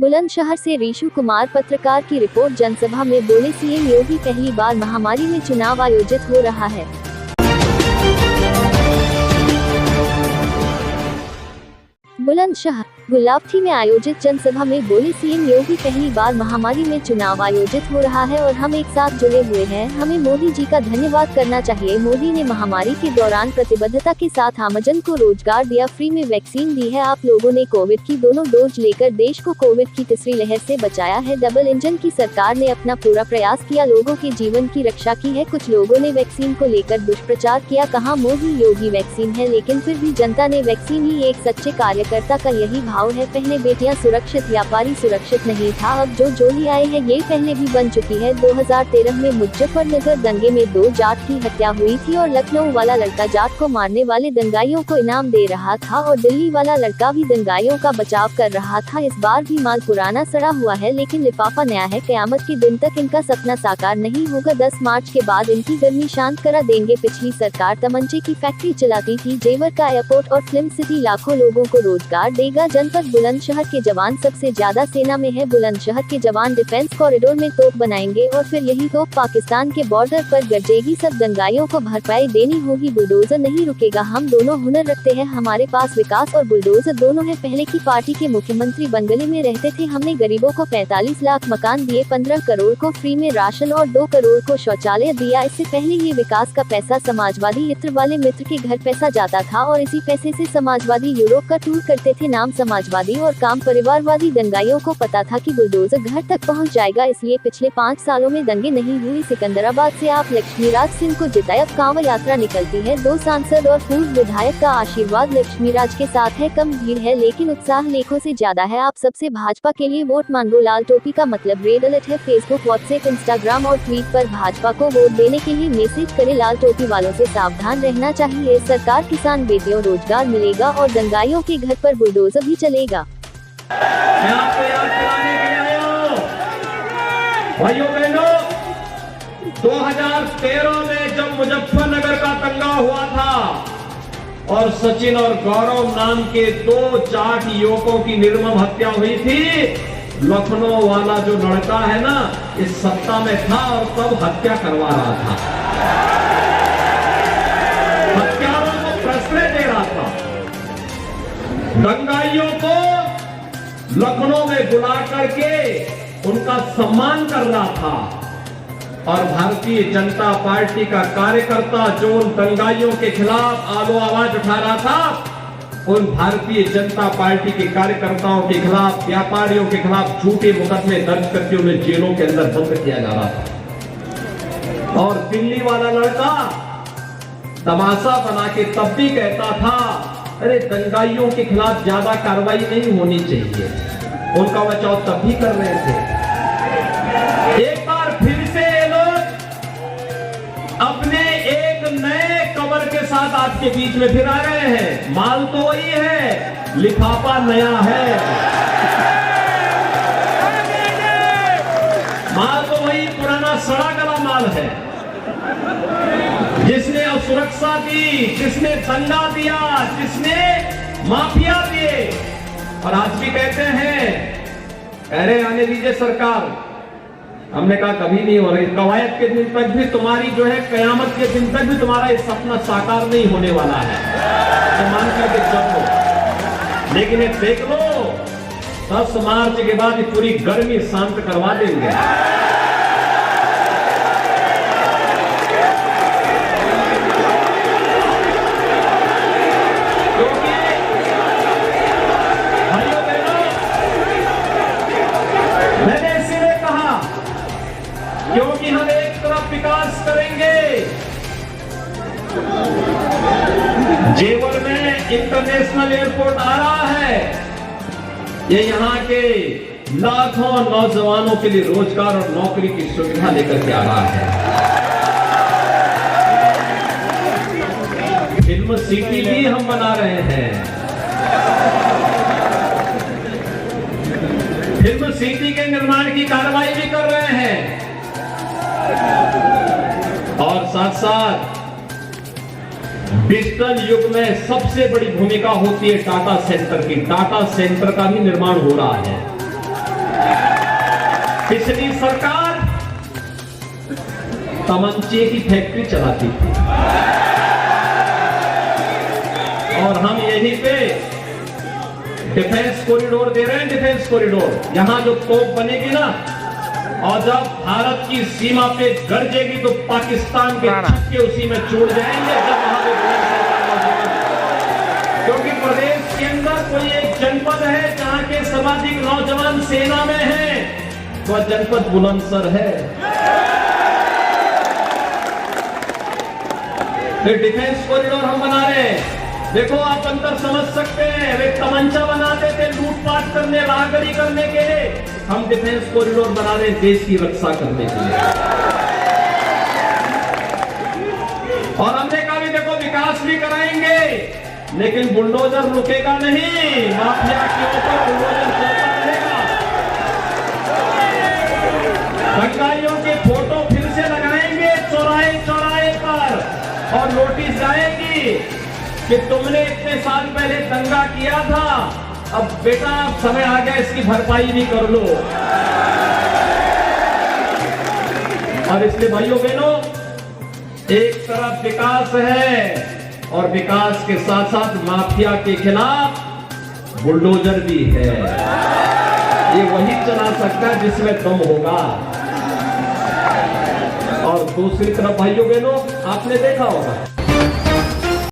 बुलंदशहर से ऋषु कुमार पत्रकार की रिपोर्ट। जनसभा में बोले सीएम योगी, पहली बार महामारी में चुनाव आयोजित हो रहा है। बुलंदशहर गुलाबथी में आयोजित जनसभा में बोले सीएम योगी, पहली बार महामारी में चुनाव आयोजित हो रहा है और हम एक साथ जुड़े हुए हैं। हमें मोदी जी का धन्यवाद करना चाहिए। मोदी ने महामारी के दौरान प्रतिबद्धता के साथ आमजन को रोजगार दिया, फ्री में वैक्सीन दी है। आप लोगों ने कोविड की दोनों डोज लेकर देश को कोविड की तीसरी लहर से बचाया है। डबल इंजन की सरकार ने अपना पूरा प्रयास किया, लोगों के जीवन की रक्षा की है। कुछ लोगों ने वैक्सीन को लेकर दुष्प्रचार किया, कहा मोदी योगी वैक्सीन है, लेकिन फिर भी जनता ने वैक्सीन ली। एक सच्चे कार्यकर्ता का यही भाव है। पहले बेटियां सुरक्षित, व्यापारी सुरक्षित नहीं था, अब जो जोली आए हैं ये पहले भी बन चुकी है। 2013 में मुजफ्फरनगर दंगे में 2 जाट की हत्या हुई थी और लखनऊ वाला लड़का जाट को मारने वाले दंगाइयों को इनाम दे रहा था और दिल्ली वाला लड़का भी दंगाइयों का बचाव कर रहा था। इस बार भी माल पुराना सड़ा हुआ है, लेकिन लिफाफा नया है। कयामत के दिन तक इनका सपना साकार नहीं होगा। 10 मार्च के बाद इनकी गर्मी शांत करा देंगे। पिछली सरकार तमंचे की फैक्ट्री चलाती थी, जेवर का एयरपोर्ट और फिल्म सिटी लाखों लोगों को रोजगार देगा। जनपद बुलंदशहर के जवान सबसे ज्यादा सेना में है। बुलंदशहर के जवान डिफेंस कॉरिडोर में तोप बनाएंगे और फिर यही तोप पाकिस्तान के बॉर्डर पर गरजेगी। सब दंगाइयों को भरपाई देनी होगी। बुलडोजर नहीं रुकेगा। हम दोनों हुनर रखते हैं, हमारे पास विकास और बुलडोजर दोनों है। पहले की पार्टी के मुख्यमंत्री बंगले में रहते थे, हमने गरीबों को 45 लाख मकान दिए, 15 करोड़ को फ्री में राशन और 2 करोड़ को शौचालय दिया। इससे पहले ये विकास का पैसा समाजवादी इत्र वाले मित्र के घर पैसा जाता था और इसी पैसे से समाजवादी यूरोप का टूर करते थे। नाम समाजवादी और काम परिवारवादी। दंगाइयों को पता था कि बुलडोजर घर तक पहुंच जाएगा, इसलिए पिछले 5 सालों में दंगे नहीं हुई। सिकंदराबाद से आप लक्ष्मीराज सिंह को जिताए, अब कांवड़ यात्रा निकलती है। 2 सांसद और पूर्व विधायक का आशीर्वाद लक्ष्मीराज के साथ है। कम भीड़ है लेकिन उत्साह लेखों से ज्यादा है। आप सबसे भाजपा के लिए वोट मांगो। लाल टोपी का मतलब रेड अलर्ट है। फेसबुक, व्हाट्सएप, इंस्टाग्राम और ट्वीट पर भाजपा को वोट देने के लिए मैसेज करे। लाल टोपी वालों से सावधान रहना चाहिए। सरकार किसान बेटियों रोजगार मिलेगा और दंगाइयों के घर पर बुलडोजर भी चलेगा। मैं आपको याद कराने के लिए आया हूं, भाइयों बहनों, 2013 में जब मुजफ्फरनगर का दंगा हुआ था और सचिन और गौरव नाम के 2 जाट युवकों की निर्मम हत्या हुई थी, लखनऊ वाला जो लड़का है ना, इस सत्ता में था और तब हत्या करवा रहा था, हत्यारों को प्रश्रय दे रहा था, दंगाइयों को लखनऊ में बुला करके उनका सम्मान कर रहा था। और भारतीय जनता पार्टी का कार्यकर्ता जो उन दंगाइयों के खिलाफ आलो आवाज उठा रहा था, उन भारतीय जनता पार्टी के कार्यकर्ताओं के खिलाफ, व्यापारियों के खिलाफ झूठे मुकदमे दर्ज करके उन्हें जेलों के अंदर बंद किया जा रहा था। और दिल्ली वाला लड़का तमाशा बना के तब भी कहता था, अरे दंगाइयों के खिलाफ ज्यादा कार्रवाई नहीं होनी चाहिए, उनका बचाव तब भी कर रहे थे। एक बार फिर से ये लोग अपने एक नए कवर के साथ आपके बीच में फिर आ रहे हैं। माल तो वही है, लिफाफा नया है, माल तो वही पुराना सड़ा गला माल है। जिसने असुरक्षा दी, जिसने दंगा दिया, जिसने माफिया दिए, और आज भी कहते हैं, कह रहे आने दीजिए सरकार। हमने कहा कभी नहीं हो रही। कवायद के दिन तक भी तुम्हारी जो है, कयामत के दिन तक भी तुम्हारा ये सपना साकार नहीं होने वाला है, तो मान करके चलो। लेकिन एक देख लो, 10 मार्च के बाद ये पूरी गर्मी शांत करवा देंगे। क्योंकि हम एक तरफ विकास करेंगे, जेवर में इंटरनेशनल एयरपोर्ट आ रहा है, ये यहाँ के लाखों नौजवानों के लिए रोजगार और नौकरी की सुविधा लेकर के आ रहा है। फिल्म सिटी भी हम बना रहे हैं। फिल्म सिटी के निर्माण की कार्रवाई भी कर रहे हैं और साथ साथ डिजिटल युग में सबसे बड़ी भूमिका होती है टाटा सेंटर की। टाटा सेंटर का भी निर्माण हो रहा है। पिछली सरकार तमंचे की फैक्ट्री चलाती थी और हम यहीं पे डिफेंस कॉरिडोर दे रहे हैं। डिफेंस कॉरिडोर, यहां जो तोप बनेगी ना, और जब भारत की सीमा पे गरजेगी तो पाकिस्तान के छक्के उसी में छूट जाएंगे। जब वहां पे, क्योंकि प्रदेश के अंदर कोई एक जनपद है जहां के सर्वाधिक नौजवान सेना में हैं, वह जनपद बुलंदशहर है। फिर डिफेंस कॉरिडोर हम बना रहे हैं। देखो, आप अंतर समझ सकते हैं, वे तमंचा बनाते थे लूटपाट करने, राहगरी करने के लिए। हम डिफेंस कॉरिडोर बना रहे हैं देश की रक्षा करने के लिए। और हमने कहा भी देखो, विकास भी कराएंगे, लेकिन बुलडोजर रुकेगा नहीं। माफिया के ऊपर बुलडोजर चलता रहेगा। दंगाइयों के फोटो फिर से लगाएंगे चौराहे चौराहे पर, और नोटिस आएगी कि तुमने इतने साल पहले दंगा किया था, अब बेटा समय आ गया इसकी भरपाई भी कर लो। और इसलिए भाइयों बहनों, एक तरफ विकास है और विकास के साथ साथ माफिया के खिलाफ बुलडोजर भी है। ये वही चला सकता है जिसमें दम होगा। और दूसरी तरफ भाइयों बहनों, आपने देखा होगा